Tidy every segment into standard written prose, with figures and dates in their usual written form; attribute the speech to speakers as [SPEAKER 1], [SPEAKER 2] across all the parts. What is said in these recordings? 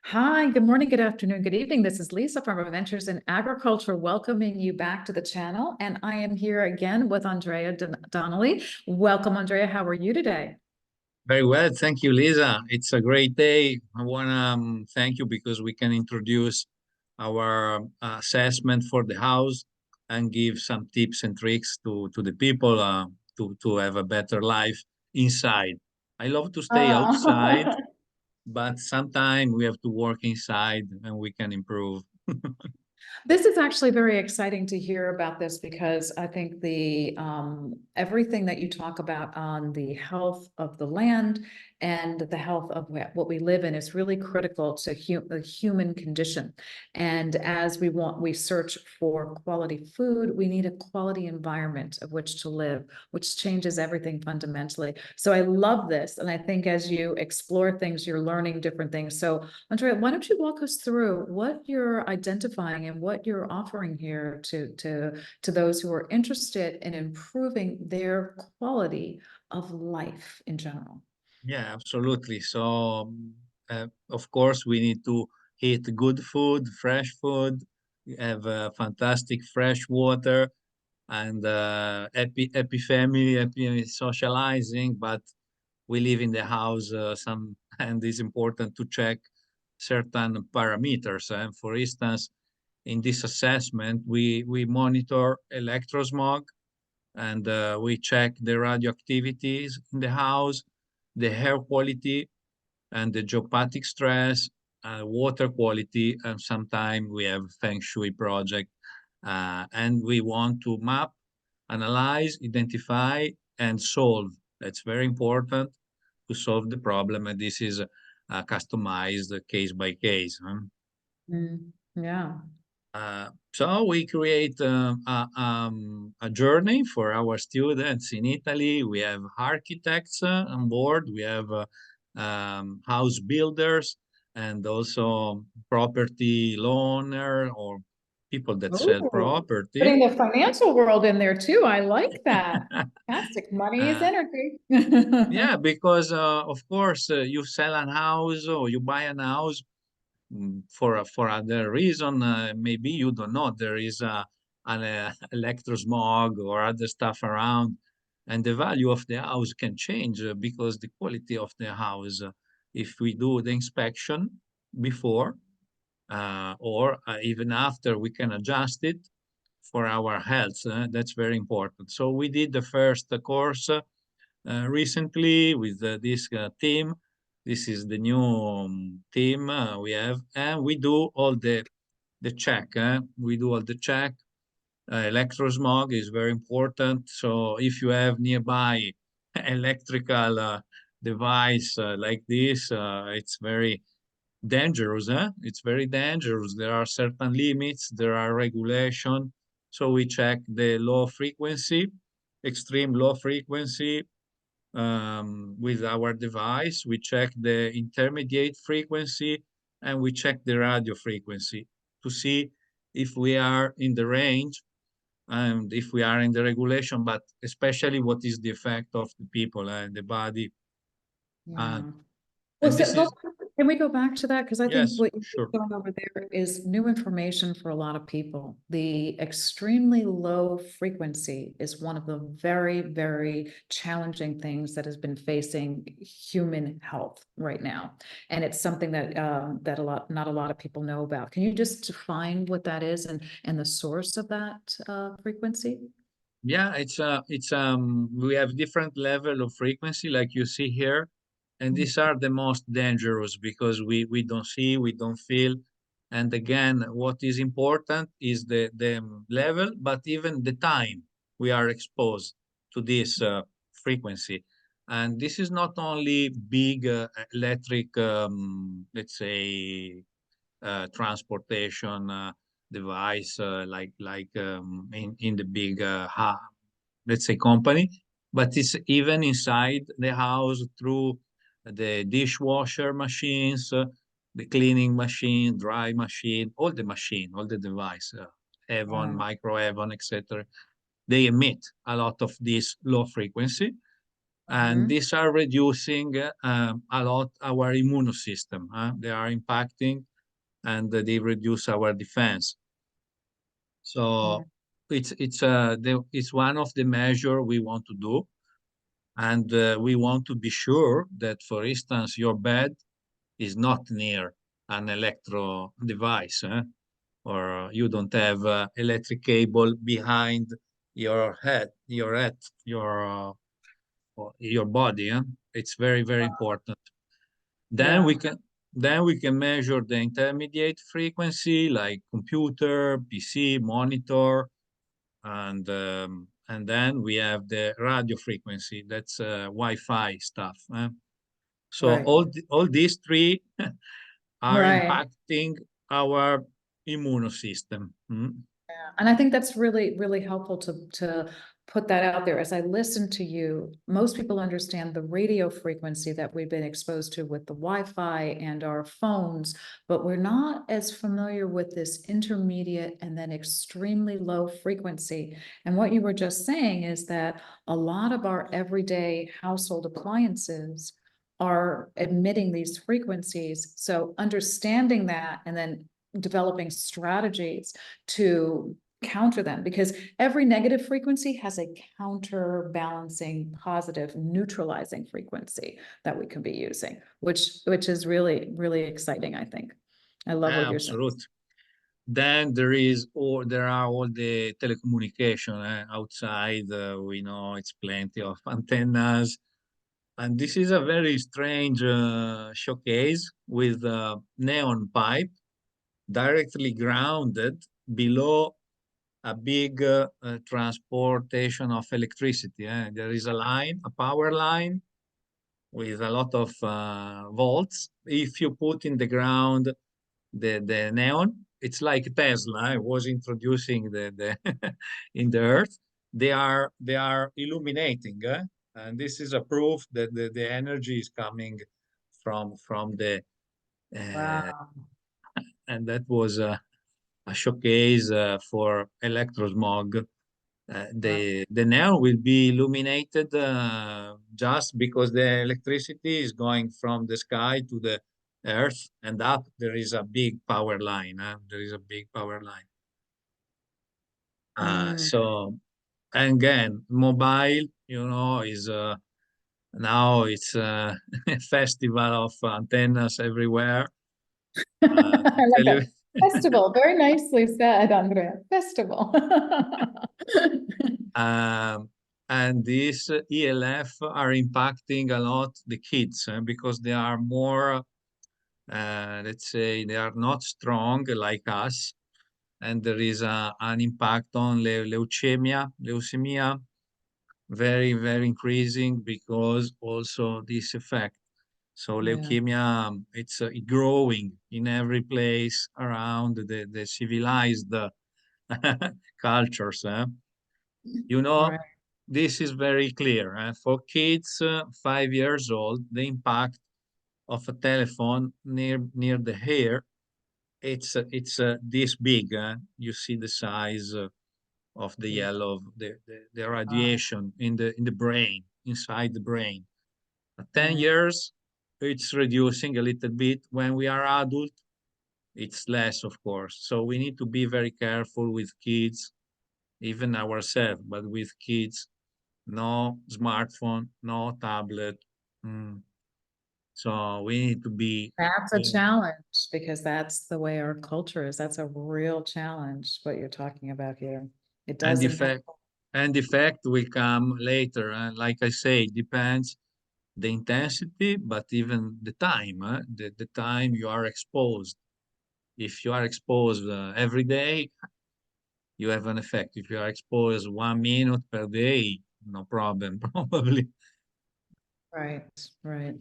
[SPEAKER 1] Hi, good morning, good afternoon, good evening. This is Lisa from Adventures in Agriculture, welcoming you back to the channel. And I am here again with Andrea Donnelly. Welcome, Andrea. How are you today?
[SPEAKER 2] Very well, thank you, Lisa. It's a great day. I want to thank you because we can introduce our assessment for the house and give some tips and tricks to the people to have a better life inside. I love to stay outside,
[SPEAKER 1] Uh,
[SPEAKER 2] but sometimes we have to work inside and we can improve.
[SPEAKER 1] This is actually very exciting to hear about this because I think the everything that you talk about on the health of the land and the health of what we live in is really critical to the human condition. And as we search for quality food, we need a quality environment of which to live, which changes everything fundamentally. So I love this, and I think as you explore things, you're learning different things. So Andrea, why don't you walk us through what you're identifying and what you're offering here to those who are interested in improving their quality of life in general?
[SPEAKER 2] Yeah, absolutely. So, of course, we need to eat good food, fresh food, have fantastic fresh water, and happy family, happy socializing. But we live in the house, and it's important to check certain parameters. And for instance, in this assessment, we monitor electrosmog and we check the radioactivities in the house, the air quality, and the geopatic stress, water quality, and sometimes we have Feng Shui project, and we want to map, analyze, identify, and solve. That's very important to solve the problem, and this is customized case by case.
[SPEAKER 1] Yeah.
[SPEAKER 2] So we create a journey for our students in Italy. We have architects on board. We have house builders and also property owner or people that sell
[SPEAKER 1] Oh,
[SPEAKER 2] property.
[SPEAKER 1] putting the financial world in there too. I like that. Fantastic. Money is
[SPEAKER 2] Uh,
[SPEAKER 1] energy.
[SPEAKER 2] yeah, because of course you sell an house or you buy an house for other reason. Maybe you don't know there is an electrosmog or other stuff around, and the value of the house can change because the quality of the house, if we do the inspection before or even after, we can adjust it for our health. That's very important. So we did the first course recently with this team. This is the new team we have, and we do all the check. We do all the check. Electrosmog is very important. So if you have nearby electrical device like this, it's very dangerous. It's very dangerous. There are certain limits. There are regulation. So we check the low frequency, extreme low frequency, with our device. We check the intermediate frequency and we check the radio frequency to see if we are in the range and if we are in the regulation, but especially what is the effect of the people and the body. Uh,
[SPEAKER 1] Yeah. Well,
[SPEAKER 2] and
[SPEAKER 1] so
[SPEAKER 2] this is,
[SPEAKER 1] can we go back to that? Because I think
[SPEAKER 2] yes,
[SPEAKER 1] what you're
[SPEAKER 2] sure.
[SPEAKER 1] going over there is new information for a lot of people. The extremely low frequency is one of the very, very challenging things that has been facing human health right now. And it's something that that not a lot of people know about. Can you just define what that is and the source of that frequency?
[SPEAKER 2] Yeah, we have different level of frequency like you see here, and these are the most dangerous because we don't see, we don't feel. And again, what is important is the level, but even the time we are exposed to this frequency. And this is not only big electric, let's say, transportation device in the big let's say company, but it's even inside the house through the dishwasher machines, the cleaning machine, dry machine, all the device, Avon, micro Avon, etc. They emit a lot of this low frequency, And
[SPEAKER 1] Mhm.
[SPEAKER 2] these are reducing a lot our immune system. They are impacting and they reduce our defense.
[SPEAKER 1] Yeah,
[SPEAKER 2] So it's one of the measure we want to do, and we want to be sure that, for instance, your bed is not near an electro device, or you don't have electric cable behind your head, your body. It's very, very important. Then we
[SPEAKER 1] yeah,
[SPEAKER 2] can then we can measure the intermediate frequency like computer, PC, monitor, and then we have the radio frequency. That's Wi-Fi stuff. So
[SPEAKER 1] right.
[SPEAKER 2] all these three are
[SPEAKER 1] Right.
[SPEAKER 2] impacting our immune system.
[SPEAKER 1] Yeah, and I think that's really, really helpful to put that out there. As I listen to you, most people understand the radio frequency that we've been exposed to with the Wi-Fi and our phones, but we're not as familiar with this intermediate and then extremely low frequency. And what you were just saying is that a lot of our everyday household appliances are emitting these frequencies. So understanding that and then developing strategies to counter them, because every negative frequency has a counterbalancing positive neutralizing frequency that we can be using, which is really, really exciting, I think. I love what you're saying.
[SPEAKER 2] Absolutely. Then there are all the telecommunication outside. We know it's plenty of antennas, and this is a very strange showcase with a neon pipe directly grounded below a big transportation of electricity. There is a line, a power line with a lot of volts. If you put in the ground the neon, it's like Tesla was introducing the in the earth. They are illuminating, and this is a proof that the energy is coming from the uh,
[SPEAKER 1] Wow.
[SPEAKER 2] and that was a showcase for ElectroSmog.
[SPEAKER 1] Wow.
[SPEAKER 2] The neon will be illuminated just because the electricity is going from the sky to the earth, and up there is a big power line. There is a big power line.
[SPEAKER 1] Mm.
[SPEAKER 2] So and again, mobile, is now it's a festival of antennas everywhere.
[SPEAKER 1] I like that.
[SPEAKER 2] Tele
[SPEAKER 1] Festival, very nicely said, Andrea. Festival.
[SPEAKER 2] Um, and these ELF are impacting a lot the kids because they are more, let's say, they are not strong like us. And there is an impact on leukemia, very, very increasing because also this effect. So
[SPEAKER 1] Yeah,
[SPEAKER 2] leukemia, it's growing in every place around the civilized cultures. You know,
[SPEAKER 1] right.
[SPEAKER 2] this is very clear. For kids 5 years old, the impact of a telephone near the hair, it's this big. You see the size of the
[SPEAKER 1] Yeah.
[SPEAKER 2] yellow, the radiation in the brain, inside the brain. At 10
[SPEAKER 1] Right.
[SPEAKER 2] years, it's reducing a little bit. When we are adult, it's less, of course. So we need to be very careful with kids, even ourselves, but with kids, no smartphone, no tablet. Mm. So we need to be,
[SPEAKER 1] That's a
[SPEAKER 2] uh,
[SPEAKER 1] challenge because that's the way our culture is. That's a real challenge, what you're talking about here. It
[SPEAKER 2] and
[SPEAKER 1] does
[SPEAKER 2] the
[SPEAKER 1] impact.
[SPEAKER 2] fact, and the fact will come later. Like I say, depends the intensity, but even the time, the time you are exposed. If you are exposed every day, you have an effect. If you are exposed 1 minute per day, no problem, probably.
[SPEAKER 1] Right, right.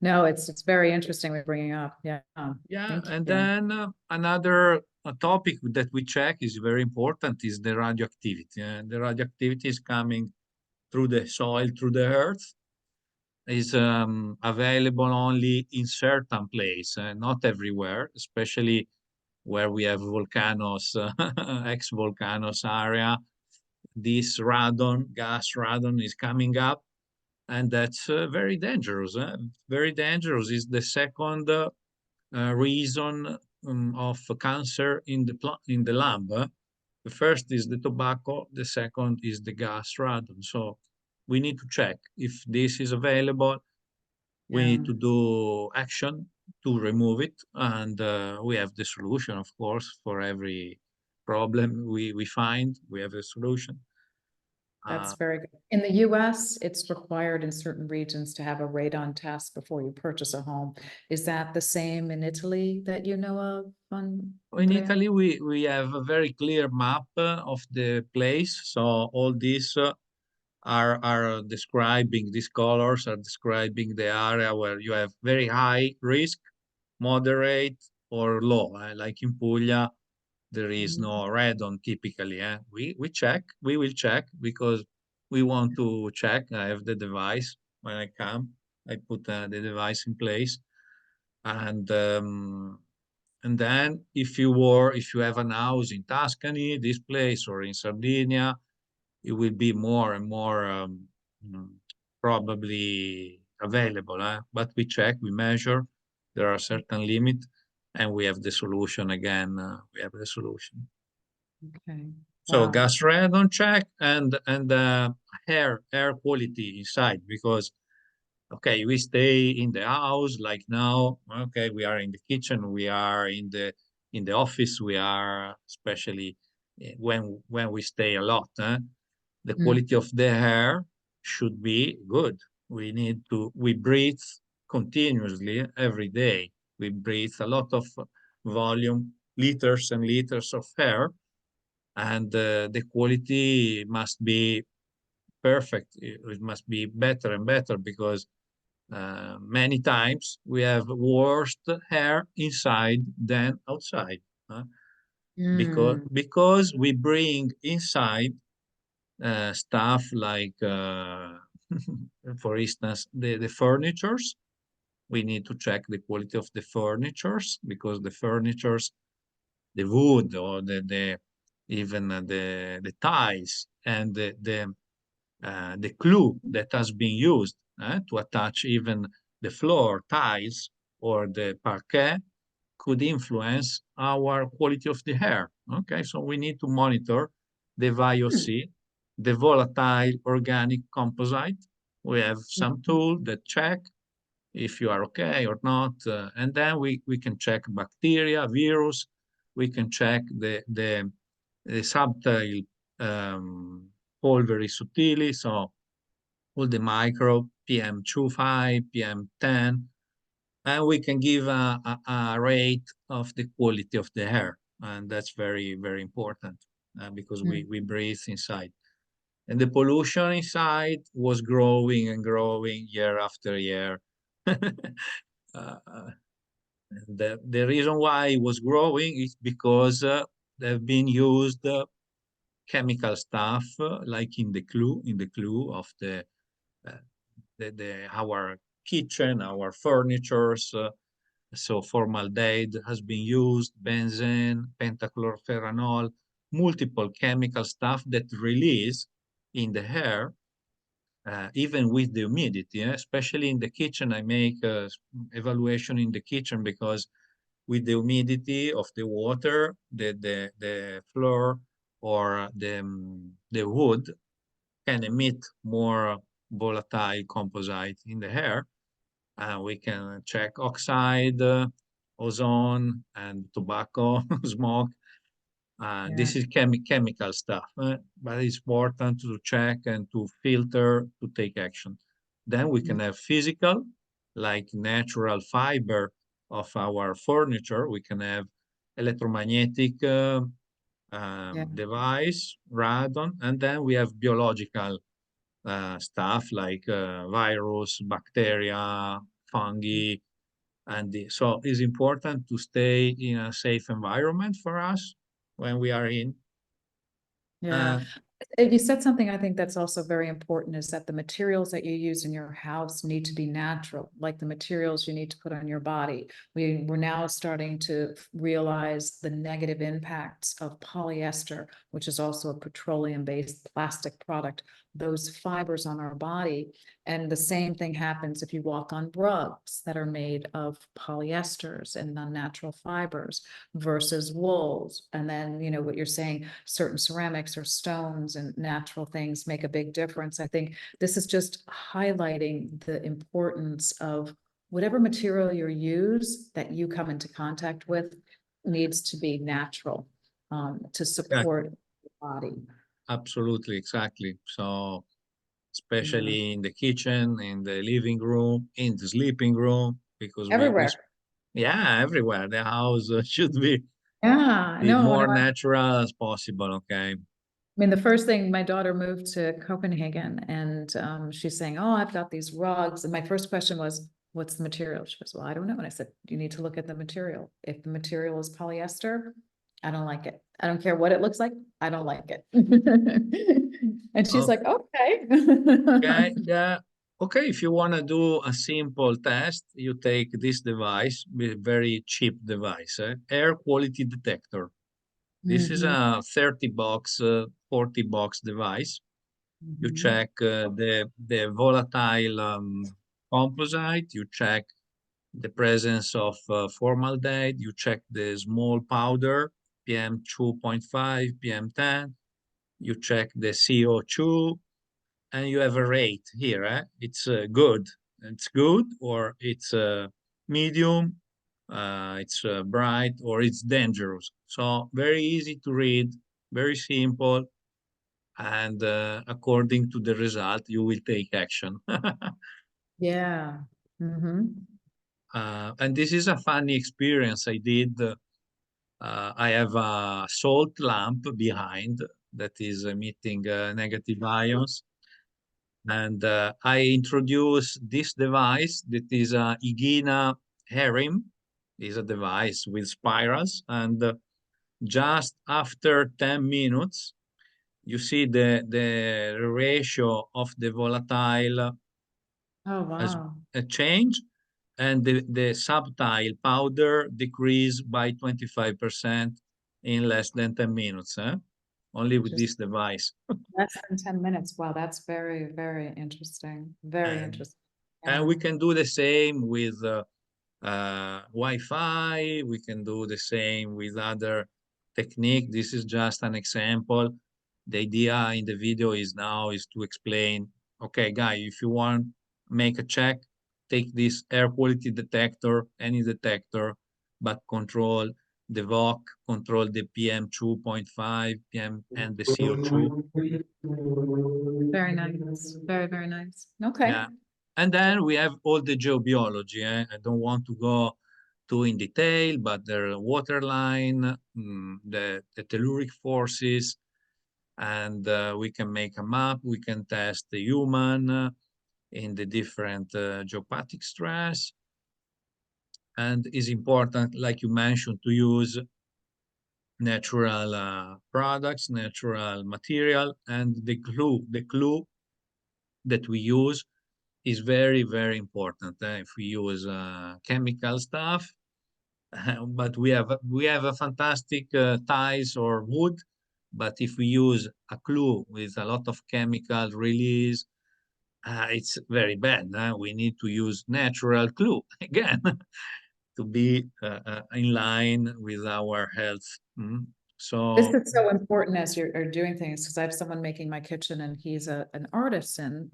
[SPEAKER 1] No, it's very interesting we're bringing up. Yeah,
[SPEAKER 2] Yeah,
[SPEAKER 1] thank
[SPEAKER 2] and
[SPEAKER 1] you.
[SPEAKER 2] then another topic that we check is very important is the radioactivity. The radioactivity is coming through the soil, through the earth, is available only in certain place, not everywhere, especially where we have volcanoes, ex-volcanoes area. This radon, gas radon is coming up, and that's very dangerous. Very dangerous is the second reason of cancer in the lung. The first is the tobacco, the second is the gas radon. So we need to check if this is available. We
[SPEAKER 1] Yeah,
[SPEAKER 2] need to do action to remove it, and we have the solution, of course, for every problem we find. We have a solution.
[SPEAKER 1] that's
[SPEAKER 2] Uh,
[SPEAKER 1] very good. In the US, it's required in certain regions to have a radon test before you purchase a home. Is that the same in Italy that you know of,
[SPEAKER 2] in
[SPEAKER 1] Andrea?
[SPEAKER 2] Italy, we have a very clear map of the place. So all these are describing, these colors are describing the area where you have very high risk, moderate, or low. Like in Puglia, there is
[SPEAKER 1] Mhm.
[SPEAKER 2] no radon typically. We check, we will check because we want to check. I have the device when I come. I put the device in place, and then if you have an house in Tuscany, this place, or in Sardinia, it will be more and more mm, probably available. But we check, we measure. There are certain limits, and we have the solution again. We have the solution.
[SPEAKER 1] Okay,
[SPEAKER 2] So
[SPEAKER 1] wow.
[SPEAKER 2] gas radon check and air quality inside, because okay, we stay in the house like now. Okay, we are in the kitchen, we are in the office, we are especially when we stay a lot. The
[SPEAKER 1] Mm.
[SPEAKER 2] quality of the air should be good. We breathe continuously every day. We breathe a lot of volume, liters and liters of air, and the quality must be perfect. It must be better and better because many times we have worse air inside than outside,
[SPEAKER 1] Mm.
[SPEAKER 2] because we bring inside stuff like, for instance, the furnitures. We need to check the quality of the furnitures because the furnitures, the wood or the even the tiles and the glue that has been used to attach even the floor tiles or the parquet could influence our quality of the air. Okay, so we need to monitor the
[SPEAKER 1] Hmm.
[SPEAKER 2] VOC, the volatile organic composite. We have some tool that check if you are okay or not, and then we can check bacteria, virus. We can check the subtle polveri sottili, so all the micro PM2.5, PM10, and we can give a rate of the quality of the air. And that's very, very important because
[SPEAKER 1] Mm.
[SPEAKER 2] we breathe inside. And the pollution inside was growing and growing year after year. uh, the reason why it was growing is because they've been used chemical stuff like in the glue of uh, our kitchen, our furnitures. So formaldehyde has been used, benzene, pentachlorpheranol, multiple chemical stuff that release in the air, even with the humidity, especially in the kitchen. I make evaluation in the kitchen because with the humidity of the water, the floor or the wood can emit more volatile composite in the air. We can check oxide, ozone, and tobacco smoke.
[SPEAKER 1] Yeah,
[SPEAKER 2] This is chemical stuff, but it's important to check and to filter to take action. Then we can
[SPEAKER 1] mm,
[SPEAKER 2] have physical, like natural fiber of our furniture. We can have electromagnetic
[SPEAKER 1] yeah,
[SPEAKER 2] device, radon, and then we have biological stuff like virus, bacteria, fungi, and so it's important to stay in a safe environment for us when we are in.
[SPEAKER 1] yeah.
[SPEAKER 2] Uh,
[SPEAKER 1] You said something I think that's also very important is that the materials that you use in your house need to be natural, like the materials you need to put on your body. We're now starting to realize the negative impacts of polyester, which is also a petroleum-based plastic product those fibers on our body. And the same thing happens if you walk on rugs that are made of polyesters and non-natural fibers versus wools. And then, you know, what you're saying, certain ceramics or stones and natural things make a big difference. I think this is just highlighting the importance of whatever material you use that you come into contact with needs to be natural, to
[SPEAKER 2] Yeah,
[SPEAKER 1] support the body.
[SPEAKER 2] absolutely, exactly. So
[SPEAKER 1] Yeah.
[SPEAKER 2] especially in the kitchen, in the living room, in the sleeping room, because
[SPEAKER 1] Everywhere.
[SPEAKER 2] yeah, everywhere. The house should
[SPEAKER 1] Yeah,
[SPEAKER 2] be
[SPEAKER 1] no, no.
[SPEAKER 2] more natural as possible. Okay.
[SPEAKER 1] I mean, the first thing, my daughter moved to Copenhagen and she's saying, oh, I've got these rugs. And my first question was, what's the material? She goes, well, I don't know. And I said, you need to look at the material. If the material is polyester, I don't like it. I don't care what it looks like. I don't like it. And she's
[SPEAKER 2] Oh,
[SPEAKER 1] like, okay.
[SPEAKER 2] okay. Yeah. Okay. If you want to do a simple test, you take this device, very cheap device, air quality detector. This is
[SPEAKER 1] Mhm,
[SPEAKER 2] a 30 bucks, 40 bucks device. You
[SPEAKER 1] mhm.
[SPEAKER 2] check the volatile composite, you check the presence of formaldehyde, you check the small powder, PM 2.5, PM 10, you check the CO2, and you have a rate here. It's good. It's good, or it's medium, it's bright, or it's dangerous. So very easy to read, very simple, and according to the result, you will take action.
[SPEAKER 1] Yeah. Mhm.
[SPEAKER 2] And this is a funny experience I did. I have a salt lamp behind that is emitting negative ions. And I introduced this device that is a Igina Herim, is a device with spirals. And just after 10 minutes, you see the ratio of the volatile
[SPEAKER 1] Oh,
[SPEAKER 2] has
[SPEAKER 1] wow.
[SPEAKER 2] a change, and the subtile powder decreased by 25% in less than 10 minutes, only with
[SPEAKER 1] Just
[SPEAKER 2] this device.
[SPEAKER 1] less than 10 minutes. Wow, that's very, very interesting. Very
[SPEAKER 2] And,
[SPEAKER 1] interesting.
[SPEAKER 2] and
[SPEAKER 1] Yeah.
[SPEAKER 2] we can do the same with Wi-Fi. We can do the same with other technique. This is just an example. The idea in the video is now is to explain, okay, guy, if you want make a check, take this air quality detector, any detector, but control the VOC, control the PM 2.5, PM and the CO2.
[SPEAKER 1] Very nice. Very, very nice. Okay.
[SPEAKER 2] Yeah. And then we have all the geobiology. I don't want to go too in detail, but the water line, the telluric forces, and we can make a map. We can test the human in the different geopathic stress. And it's important, like you mentioned, to use natural products, natural material, and the clue that we use is very, very important. If we use chemical stuff, but we have a fantastic ties or wood. But if we use a glue with a lot of chemical release, it's very bad. We need to use natural glue again to be in line with our health.
[SPEAKER 1] This
[SPEAKER 2] So
[SPEAKER 1] is so important as you're are doing things, because I have someone making my kitchen and he's an artisan,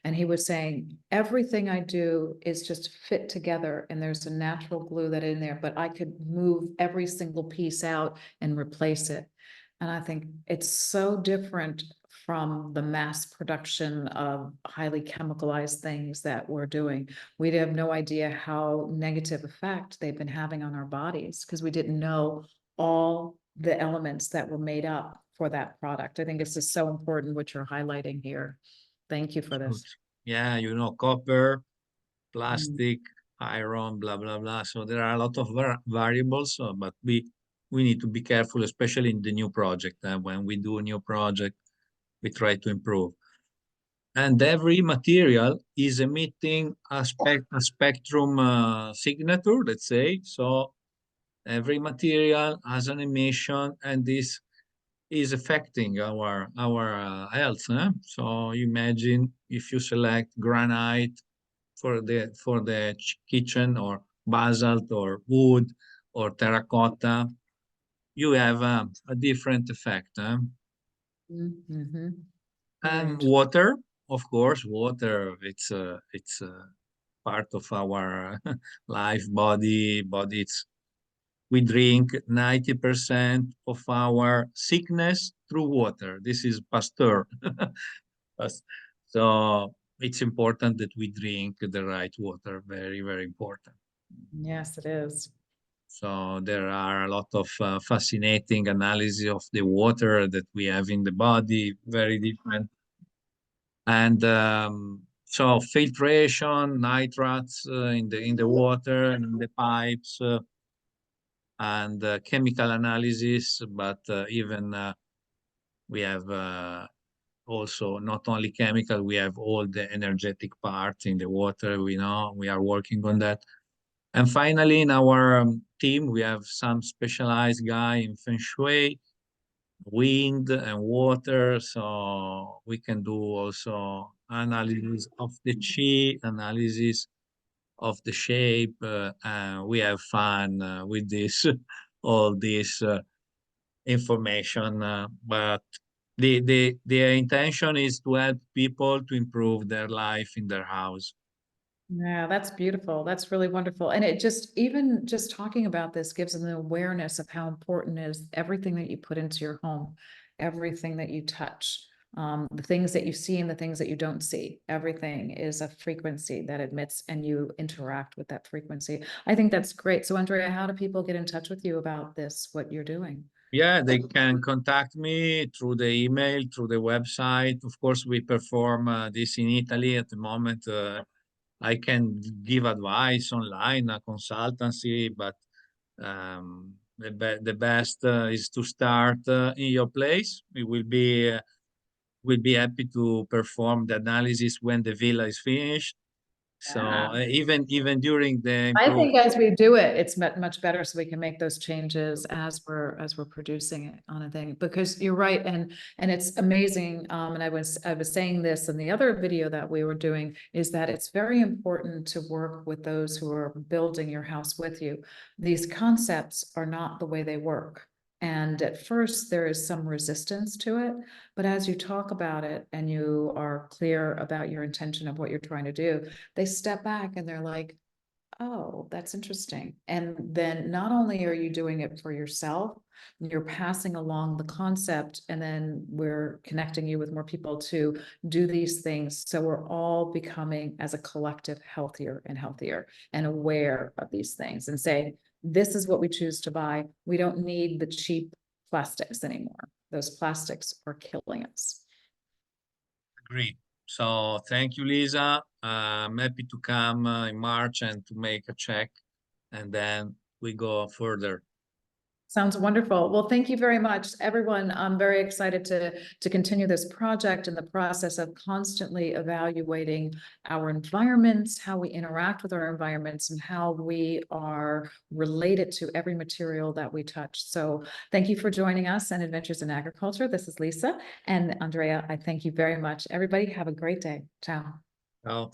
[SPEAKER 1] and he was saying, everything I do is just fit together and there's a natural glue that in there, but I could move every single piece out and replace it. And I think it's so different from the mass production of highly chemicalized things that we're doing. We have no idea how negative effect they've been having on our bodies because we didn't know all the elements that were made up for that product. I think this is so important what you're highlighting here. Thank you for
[SPEAKER 2] good.
[SPEAKER 1] this.
[SPEAKER 2] Yeah, copper,
[SPEAKER 1] Mm.
[SPEAKER 2] plastic, iron, blah blah blah. So there are a lot of variables, but we need to be careful, especially in the new project. When we do a new project, we try to improve. And every material is emitting a spectrum signature, let's say. So every material has an emission, and this is affecting our health. So imagine if you select granite for the kitchen, or basalt, or wood, or terracotta, you have a different effect.
[SPEAKER 1] Mm-hmm.
[SPEAKER 2] And
[SPEAKER 1] Right.
[SPEAKER 2] water, of course, water. It's part of our life, body. We drink 90% of our sickness through water. This is Pasteur. Pas- So it's important that we drink the right water. Very, very important.
[SPEAKER 1] Yes, it is.
[SPEAKER 2] So there are a lot of fascinating analysis of the water that we have in the body, very different. And so filtration, nitrates in the water, in the pipes, and chemical analysis. But even we have also not only chemical, we have all the energetic parts in the water. We know we are working on that. And finally, in our team, we have some specialized guy in Feng Shui, wind and water. So we can do also analysis of the chi, analysis of the shape. And we have fun with this, all this information. But the intention is to help people to improve their life in their house.
[SPEAKER 1] Yeah, that's beautiful. That's really wonderful. And it just, even just talking about this gives them an awareness of how important is everything that you put into your home, everything that you touch, the things that you see and the things that you don't see. Everything is a frequency that emits, and you interact with that frequency. I think that's great. So Andrea, how do people get in touch with you about this, what you're doing?
[SPEAKER 2] Yeah, they can contact me through the email, through the website. Of course, we perform this in Italy at the moment. I can give advice online, a consultancy, but the best is to start in your place. We will be happy to perform the analysis when the villa is finished. So
[SPEAKER 1] Yeah.
[SPEAKER 2] even during the
[SPEAKER 1] I
[SPEAKER 2] improve.
[SPEAKER 1] think as we do it, it's much better, so we can make those changes as we're producing it on a thing, because you're right. And it's amazing. And I was saying this in the other video that we were doing, is that it's very important to work with those who are building your house with you. These concepts are not the way they work. And at first there is some resistance to it, but as you talk about it and you are clear about your intention of what you're trying to do, they step back and they're like, oh, that's interesting. And then not only are you doing it for yourself, you're passing along the concept, and then we're connecting you with more people to do these things. So we're all becoming, as a collective, healthier and healthier, and aware of these things, and saying, this is what we choose to buy. We don't need the cheap plastics anymore. Those plastics are killing us.
[SPEAKER 2] Agree. So thank you, Lisa. I'm happy to come in March and to make a check, and then we go further.
[SPEAKER 1] Sounds wonderful. Well, thank you very much, everyone. I'm very excited to continue this project, in the process of constantly evaluating our environments, how we interact with our environments, and how we are related to every material that we touch. So thank you for joining us on Adventures in Agriculture. This is Lisa, and Andrea. I thank you very much. Everybody have a great day. Ciao.
[SPEAKER 2] Ciao.